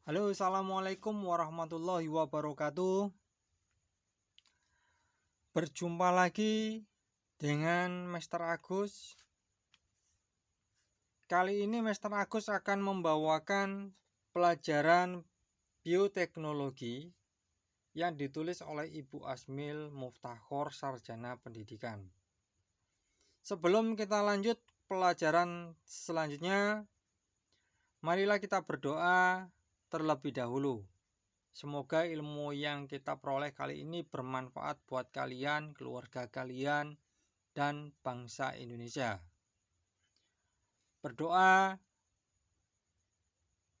Halo, assalamualaikum warahmatullahi wabarakatuh. Berjumpa lagi dengan Master Agus. Kali ini Master Agus akan membawakan pelajaran bioteknologi yang ditulis oleh Ibu Asmil Muftahor, Sarjana Pendidikan. Sebelum kita lanjut pelajaran selanjutnya, marilah kita berdoa terlebih dahulu. Semoga ilmu yang kita peroleh kali ini bermanfaat buat kalian, keluarga kalian, dan bangsa Indonesia. Berdoa,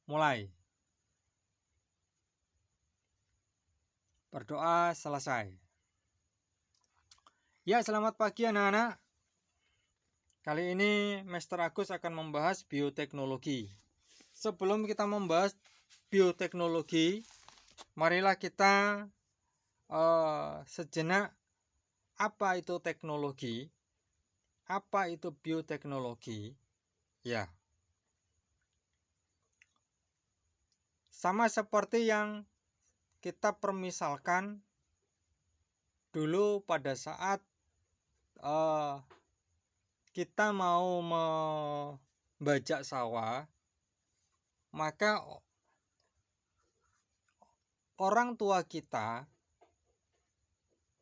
mulai. Berdoa selesai. Ya, selamat pagi anak-anak. Kali ini Master Agus akan membahas bioteknologi. Sebelum kita membahas bioteknologi, marilah kita sejenak apa itu teknologi, apa itu bioteknologi. Ya, sama seperti yang kita permisalkan dulu pada saat kita mau membajak sawah, maka orang tua kita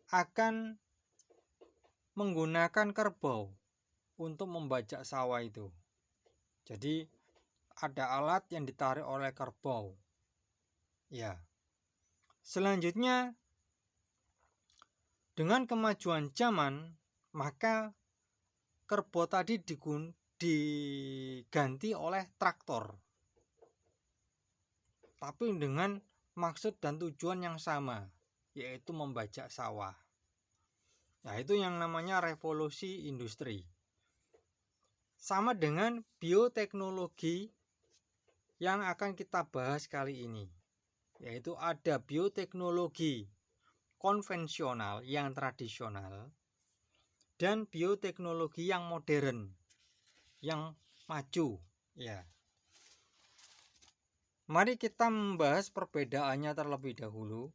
akan menggunakan kerbau untuk membajak sawah itu. Jadi ada alat yang ditarik oleh kerbau. Ya. Selanjutnya, dengan kemajuan zaman, maka kerbau tadi diganti oleh traktor. Tapi dengan maksud dan tujuan yang sama, yaitu membajak sawah. Nah, itu yang namanya revolusi industri. Sama dengan bioteknologi yang akan kita bahas kali ini, yaitu ada bioteknologi konvensional yang tradisional dan bioteknologi yang modern, yang maju. Ya. Mari kita membahas perbedaannya terlebih dahulu.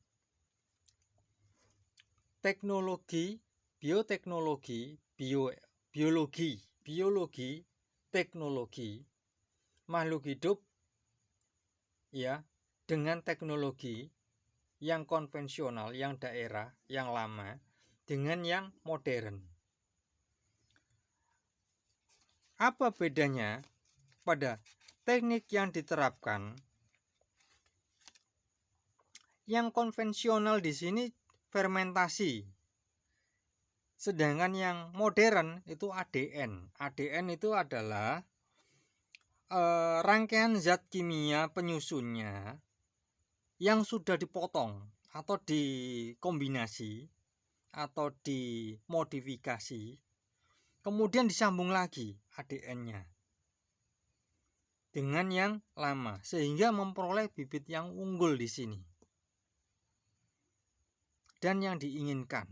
Teknologi, bioteknologi, biologi, teknologi, makhluk hidup ya, dengan teknologi yang konvensional, yang daerah, yang lama, dengan yang modern. Apa bedanya pada teknik yang diterapkan? Yang konvensional di sini fermentasi. Sedangkan yang modern itu ADN. ADN itu adalah rangkaian zat kimia penyusunnya yang sudah dipotong atau dikombinasi atau dimodifikasi, kemudian disambung lagi ADN-nya dengan yang lama sehingga memperoleh bibit yang unggul di sini dan yang diinginkan.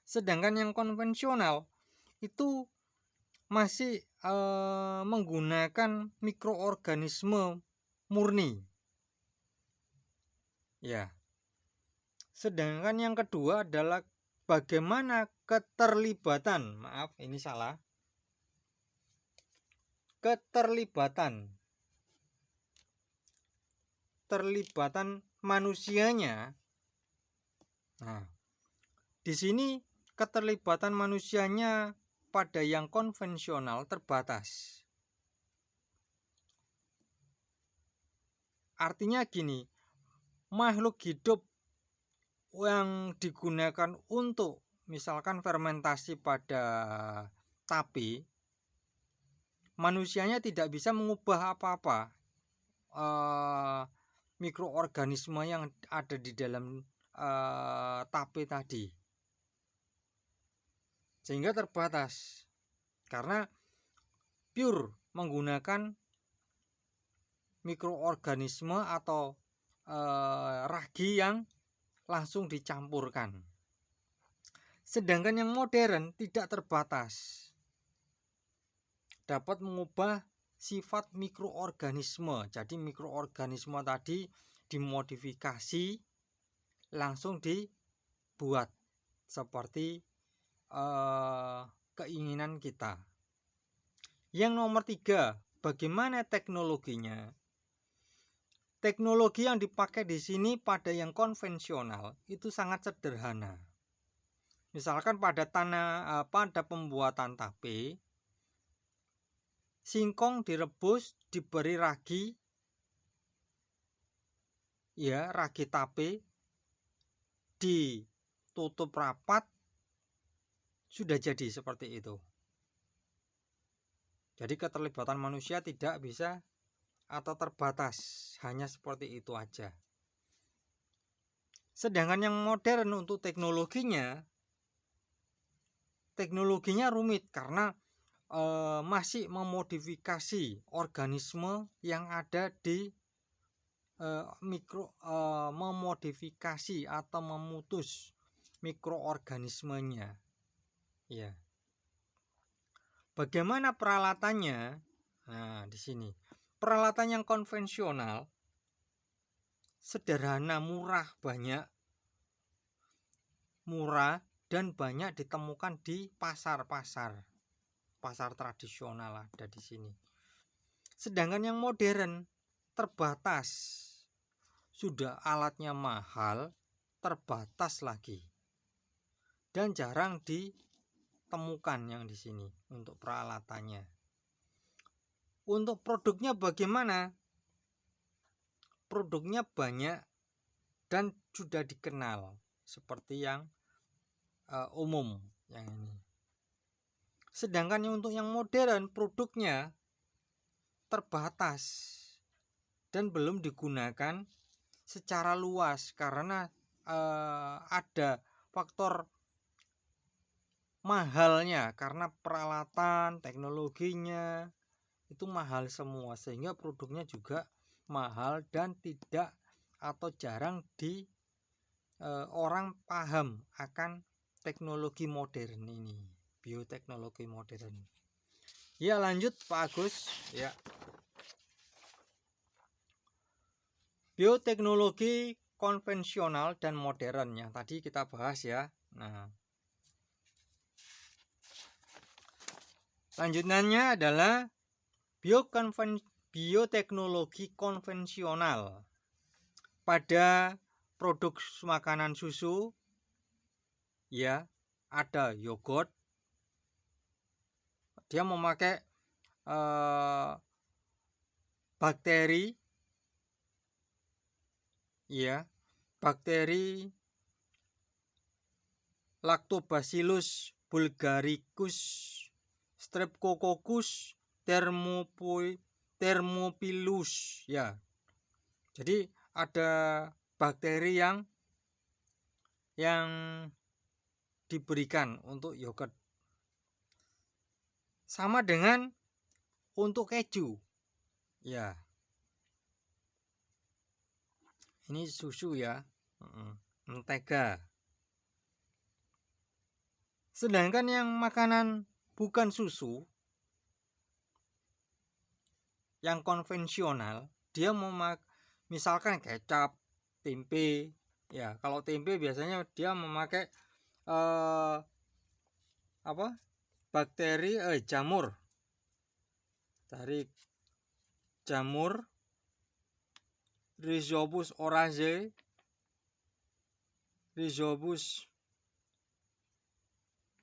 Sedangkan yang konvensional itu masih menggunakan mikroorganisme murni. Ya. Sedangkan yang kedua adalah bagaimana keterlibatan, maaf ini salah. Keterlibatan manusianya. Nah, di sini keterlibatan manusianya pada yang konvensional terbatas. Artinya gini, makhluk hidup yang digunakan untuk misalkan fermentasi pada tape, manusianya tidak bisa mengubah apa-apa mikroorganisme yang ada di dalam tape tadi, sehingga terbatas karena pure menggunakan mikroorganisme atau ragi yang langsung dicampurkan. Sedangkan yang modern tidak terbatas, dapat mengubah sifat mikroorganisme. Jadi mikroorganisme tadi dimodifikasi, langsung dibuat seperti keinginan kita. Yang nomor 3, bagaimana teknologinya? Teknologi yang dipakai di sini pada yang konvensional itu sangat sederhana. Misalkan pada pembuatan tape, singkong direbus, diberi ragi, ya, ragi tape, ditutup rapat, sudah jadi seperti itu. Jadi keterlibatan manusia tidak bisa atau terbatas, hanya seperti itu aja. Sedangkan yang modern untuk teknologinya rumit karena masih memodifikasi organisme yang ada di memodifikasi atau memutus mikroorganismenya. Ya. Bagaimana peralatannya? Nah, di sini. Peralatan yang konvensional sederhana, murah dan banyak ditemukan di pasar tradisional ada di sini. Sedangkan yang modern terbatas, sudah alatnya mahal, terbatas lagi, dan jarang ditemukan yang di sini untuk peralatannya. Untuk produknya bagaimana? Produknya banyak dan sudah dikenal seperti yang umum yang ini. Sedangkan untuk yang modern produknya terbatas dan belum digunakan secara luas karena ada faktor mahalnya, karena peralatan teknologinya itu mahal semua, sehingga produknya juga mahal dan tidak atau jarang orang paham akan teknologi modern ini, bioteknologi modern. Ya, lanjut Pak Agus. Ya. Bioteknologi konvensional dan modern yang tadi kita bahas ya. Nah, lanjutannya adalah bioteknologi konvensional. Pada produk makanan susu, ya, ada yogurt. Dia memakai bakteri, ya, bakteri Lactobacillus bulgaricus, Streptococcus thermophilus, ya. Jadi ada bakteri yang diberikan untuk yogurt. Sama dengan untuk keju, ya. Ini susu ya, mentega. Sedangkan yang makanan bukan susu, yang konvensional, dia misalkan kecap, tempe, ya. Kalau tempe biasanya dia memakai bakteri jamur, dari jamur Rhizopus orange, Rhizopus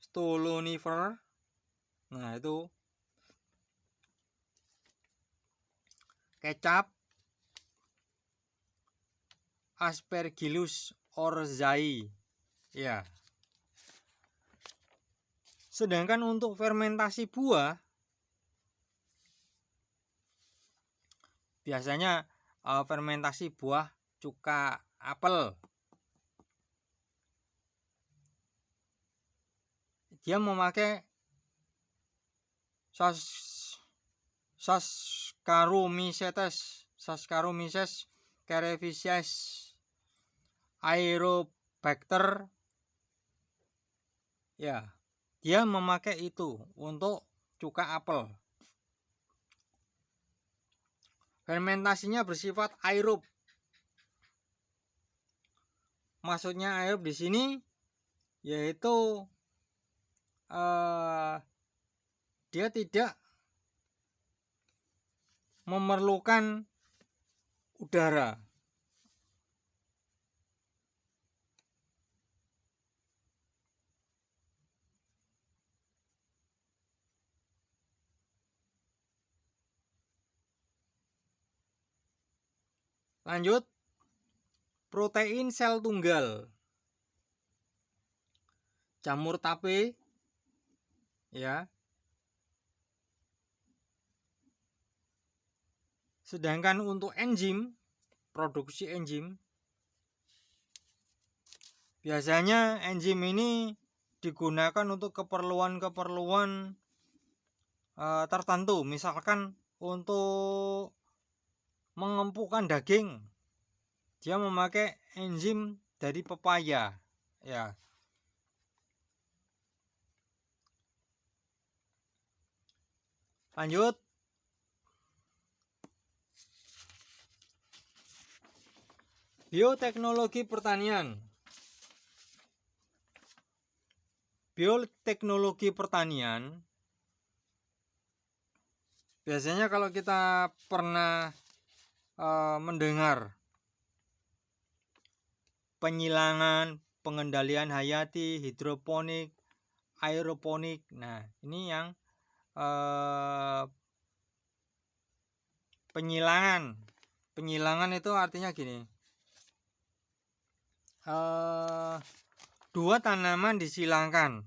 stolonifer. Nah, itu kecap Aspergillus oryzae, ya. Sedangkan untuk fermentasi buah biasanya fermentasi buah cuka apel, dia memakai Saccharomyces cerevisiae Aerobacter, ya. Dia memakai itu untuk cuka apel. Fermentasinya bersifat aerob, Maksudnya aerob di sini yaitu dia tidak memerlukan udara. Lanjut, protein sel tunggal. Jamur tape ya. Sedangkan untuk enzim, produksi enzim, biasanya enzim ini digunakan untuk keperluan-keperluan tertentu, misalkan untuk mengempukkan daging, dia memakai enzim dari pepaya, ya. Lanjut, bioteknologi pertanian. Bioteknologi pertanian biasanya kalau kita pernah mendengar penyilangan, pengendalian hayati, hidroponik, aeroponik. Nah, ini yang penyilangan. Penyilangan itu artinya gini. Dua tanaman disilangkan,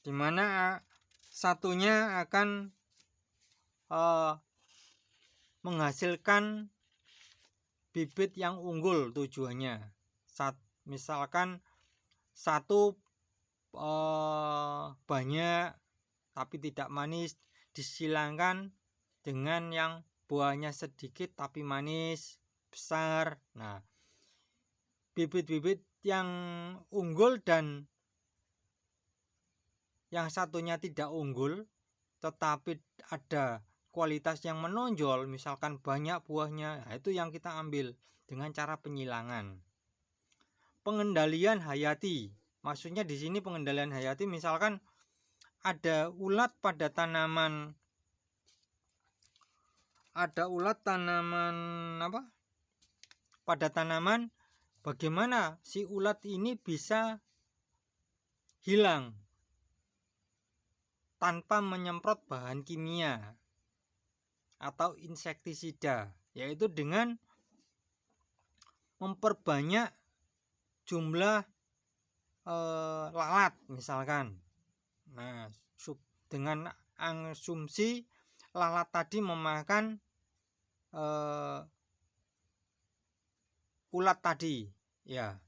di mana satunya akan menghasilkan bibit yang unggul tujuannya. Misalkan satu banyak tapi tidak manis disilangkan dengan yang buahnya sedikit tapi manis besar. Nah, bibit-bibit yang unggul dan yang satunya tidak unggul tetapi ada kualitas yang menonjol, misalkan banyak buahnya, nah itu yang kita ambil dengan cara penyilangan. Pengendalian hayati, maksudnya di sini pengendalian hayati, misalkan ada ulat pada tanaman, pada tanaman, bagaimana si ulat ini bisa hilang tanpa menyemprot bahan kimia atau insektisida, yaitu dengan memperbanyak jumlah lalat misalkan. Nah, dengan asumsi lalat tadi memakan ulat tadi, ya.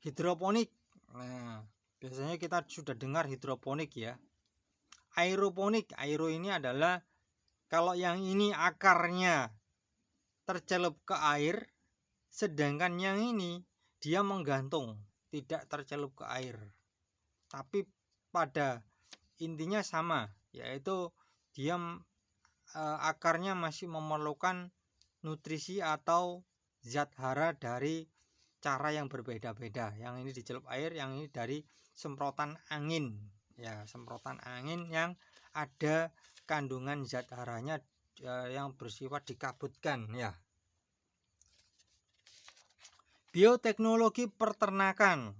Hidroponik. Nah, biasanya kita sudah dengar hidroponik ya. Aeroponik, aero ini adalah kalau yang ini akarnya tercelup ke air, sedangkan yang ini dia menggantung, tidak tercelup ke air. Tapi pada intinya sama, yaitu dia akarnya masih memerlukan nutrisi atau zat hara dari cara yang berbeda-beda. Yang ini dicelup air, yang ini dari semprotan angin. Ya, semprotan angin yang ada kandungan zat haranya yang bersifat dikabutkan ya. Bioteknologi peternakan.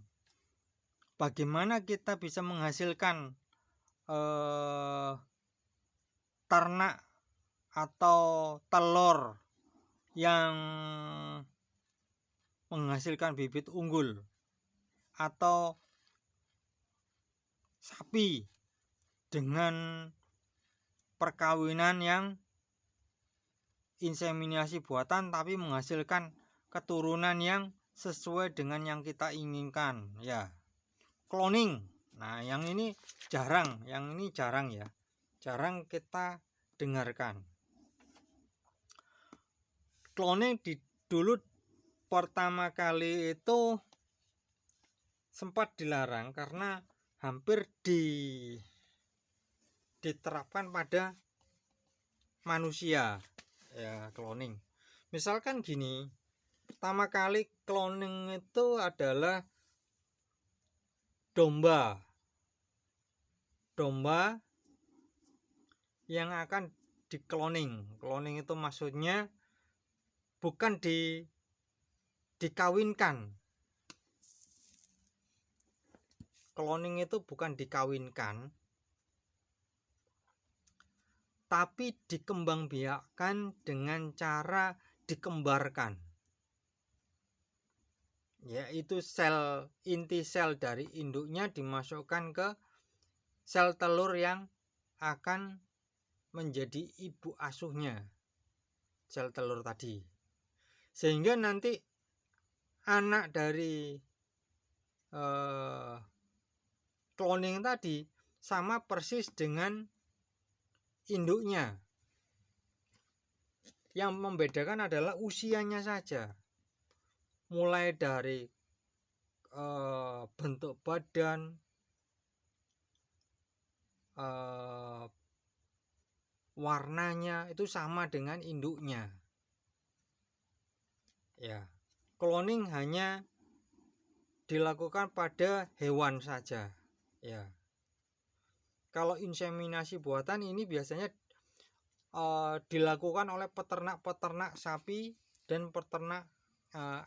Bagaimana kita bisa menghasilkan ternak atau telur yang menghasilkan bibit unggul, atau sapi dengan perkawinan yang inseminasi buatan tapi menghasilkan keturunan yang sesuai dengan yang kita inginkan ya. Cloning. Nah, yang ini jarang ya. Jarang kita dengarkan. Cloning dulu pertama kali itu sempat dilarang karena hampir diterapkan pada manusia ya, cloning. Misalkan gini, pertama kali cloning itu adalah domba yang akan dikloning. Cloning itu maksudnya bukan dikawinkan. Cloning itu bukan dikawinkan, tapi dikembangbiakkan dengan cara dikembarkan, yaitu inti sel dari induknya dimasukkan ke sel telur yang akan menjadi ibu asuhnya sel telur tadi, sehingga nanti anak dari cloning tadi sama persis dengan induknya. Yang membedakan adalah usianya saja, mulai dari bentuk badan, warnanya itu sama dengan induknya. Ya, cloning hanya dilakukan pada hewan saja. Ya, kalau inseminasi buatan ini biasanya dilakukan oleh peternak sapi dan peternak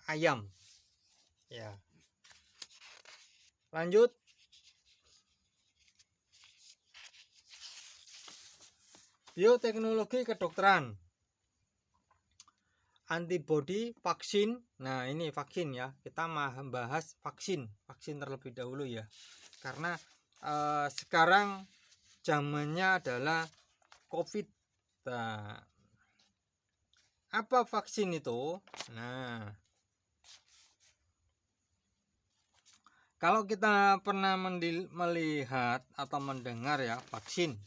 ayam. Ya, lanjut. Bioteknologi kedokteran, antibodi, vaksin. Nah, ini vaksin ya, kita membahas vaksin terlebih dahulu ya, karena sekarang zamannya adalah COVID. Nah, apa vaksin itu? Nah, kalau kita pernah melihat atau mendengar ya, vaksin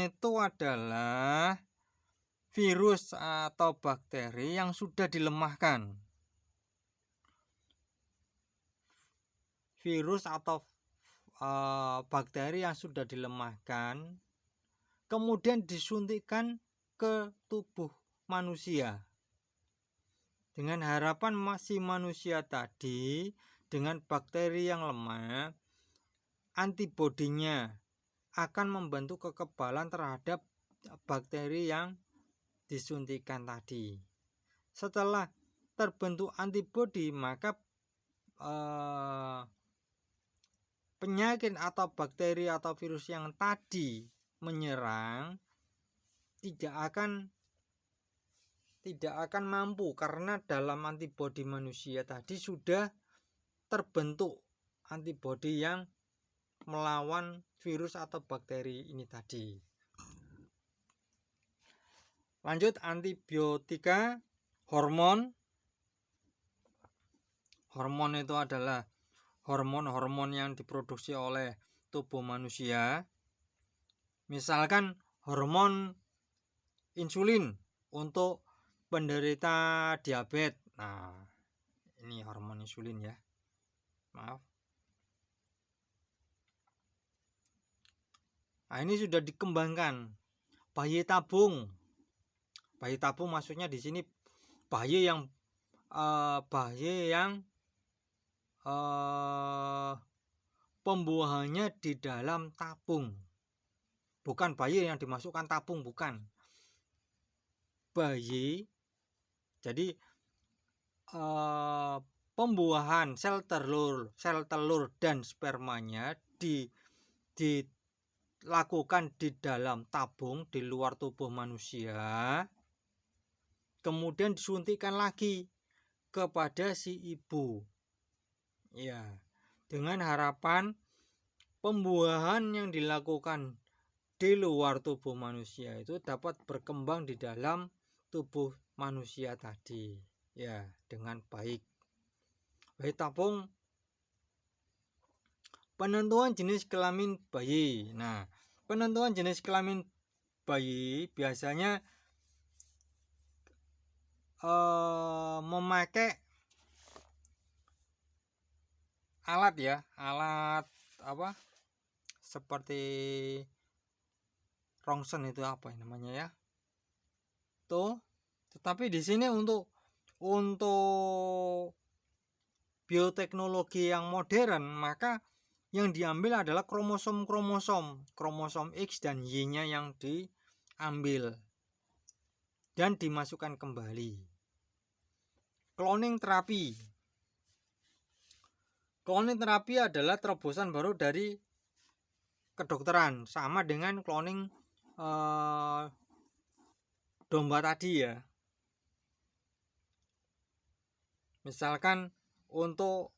itu adalah virus atau bakteri yang sudah dilemahkan. Virus atau bakteri yang sudah dilemahkan kemudian disuntikkan ke tubuh manusia dengan harapan si manusia tadi dengan bakteri yang lemah, antibodinya akan membentuk kekebalan terhadap bakteri yang disuntikan tadi. Setelah terbentuk antibodi, maka penyakit atau bakteri atau virus yang tadi menyerang tidak akan mampu, karena dalam antibodi manusia tadi sudah terbentuk antibodi yang melawan virus atau bakteri ini tadi. Lanjut, antibiotika, hormon. Hormon itu adalah hormon-hormon yang diproduksi oleh tubuh manusia. Misalkan hormon insulin untuk penderita diabetes. Nah, ini hormon insulin ya. Maaf. Nah, ini sudah dikembangkan. Bayi tabung. Bayi tabung maksudnya di sini bayi yang pembuahannya di dalam tabung. Bukan bayi yang dimasukkan tabung, bukan. Bayi. Jadi pembuahan sel telur dan spermanya dilakukan di dalam tabung di luar tubuh manusia, kemudian disuntikkan lagi kepada si ibu, ya, dengan harapan pembuahan yang dilakukan di luar tubuh manusia itu dapat berkembang di dalam tubuh manusia tadi, ya, dengan baik. Bayi tabung, penentuan jenis kelamin bayi. Nah, penentuan jenis kelamin bayi biasanya memakai alat apa seperti rongsen, itu apa namanya ya tuh. Tetapi di sini untuk untuk bioteknologi yang modern, maka yang diambil adalah kromosom X dan Y-nya yang diambil dan dimasukkan kembali. Cloning terapi adalah terobosan baru dari kedokteran, sama dengan cloning domba tadi ya. Misalkan untuk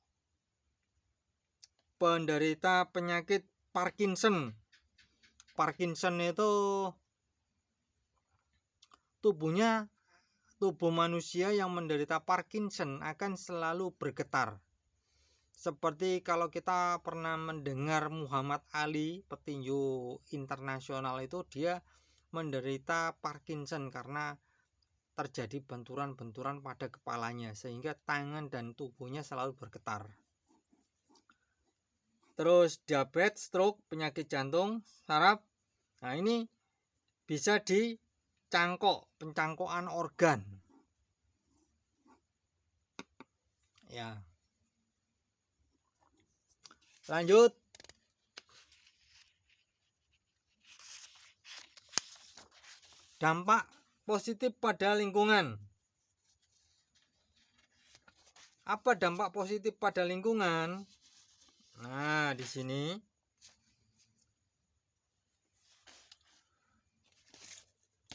penderita penyakit Parkinson itu tubuh manusia yang menderita Parkinson akan selalu bergetar. Seperti kalau kita pernah mendengar Muhammad Ali, petinju internasional itu, dia menderita Parkinson karena terjadi benturan-benturan pada kepalanya sehingga tangan dan tubuhnya selalu bergetar. Terus diabetes, stroke, penyakit jantung, saraf. Nah, ini bisa pencangkokan organ. Ya. Lanjut. Dampak positif pada lingkungan. Apa dampak positif pada lingkungan? Nah, di sini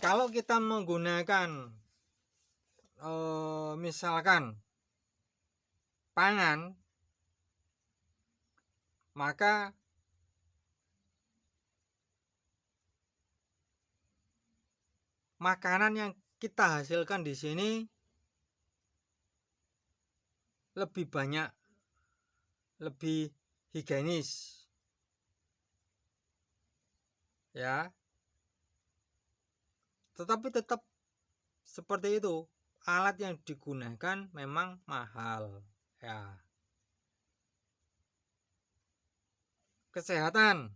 kalau kita menggunakan misalkan pangan, maka makanan yang kita hasilkan di sini lebih banyak, lebih higienis. Ya. Tetapi tetap seperti itu, alat yang digunakan memang mahal. Ya. Kesehatan.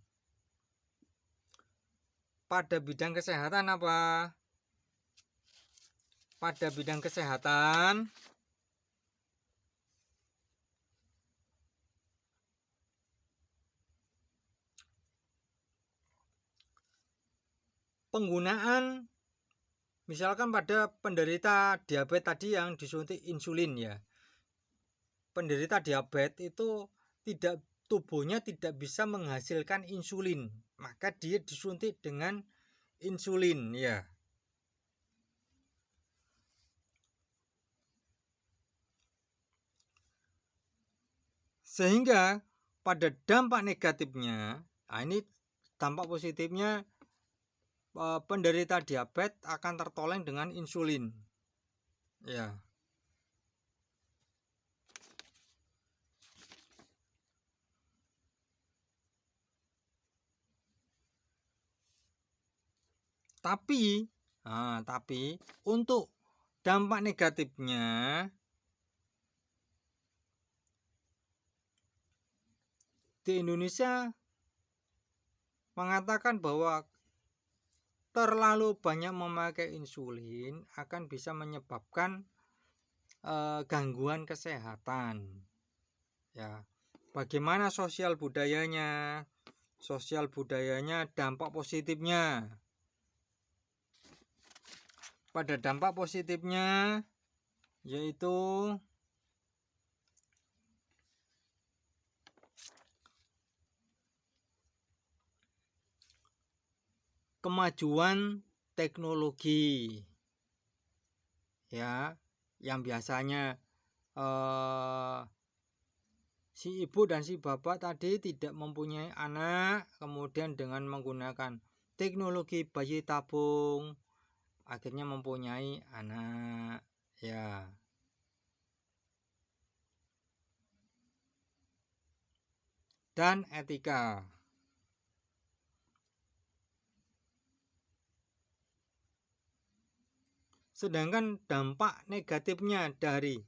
Pada bidang kesehatan apa? Pada bidang kesehatan penggunaan, misalkan pada penderita diabetes tadi yang disuntik insulin ya. Penderita diabetes itu tubuhnya tidak bisa menghasilkan insulin, maka dia disuntik dengan insulin ya. Sehingga pada dampak negatifnya, nah ini dampak positifnya, penderita diabetes akan tertolong dengan insulin. Ya. Tapi untuk dampak negatifnya, di Indonesia mengatakan bahwa terlalu banyak memakai insulin akan bisa menyebabkan gangguan kesehatan. Ya, bagaimana sosial budayanya? Sosial budayanya dampak positifnya. Pada dampak positifnya yaitu kemajuan teknologi. Ya, yang biasanya si ibu dan si bapak tadi tidak mempunyai anak, kemudian dengan menggunakan teknologi bayi tabung akhirnya mempunyai anak ya. Dan etika. Sedangkan dampak negatifnya dari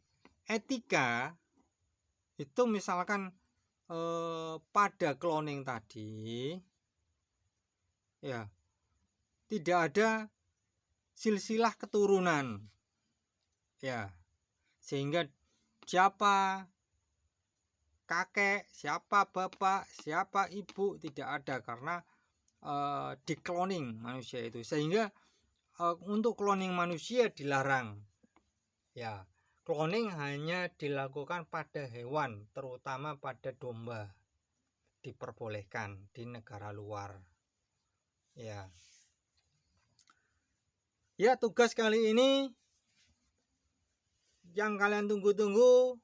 etika itu misalkan pada cloning tadi ya, tidak ada silsilah keturunan ya. sehingga siapa kakek, siapa bapak, siapa ibu tidak ada, karena di cloning manusia itu, sehingga untuk cloning manusia dilarang. Ya, cloning hanya dilakukan pada hewan, terutama pada domba, diperbolehkan di negara luar. Ya, tugas kali ini yang kalian tunggu-tunggu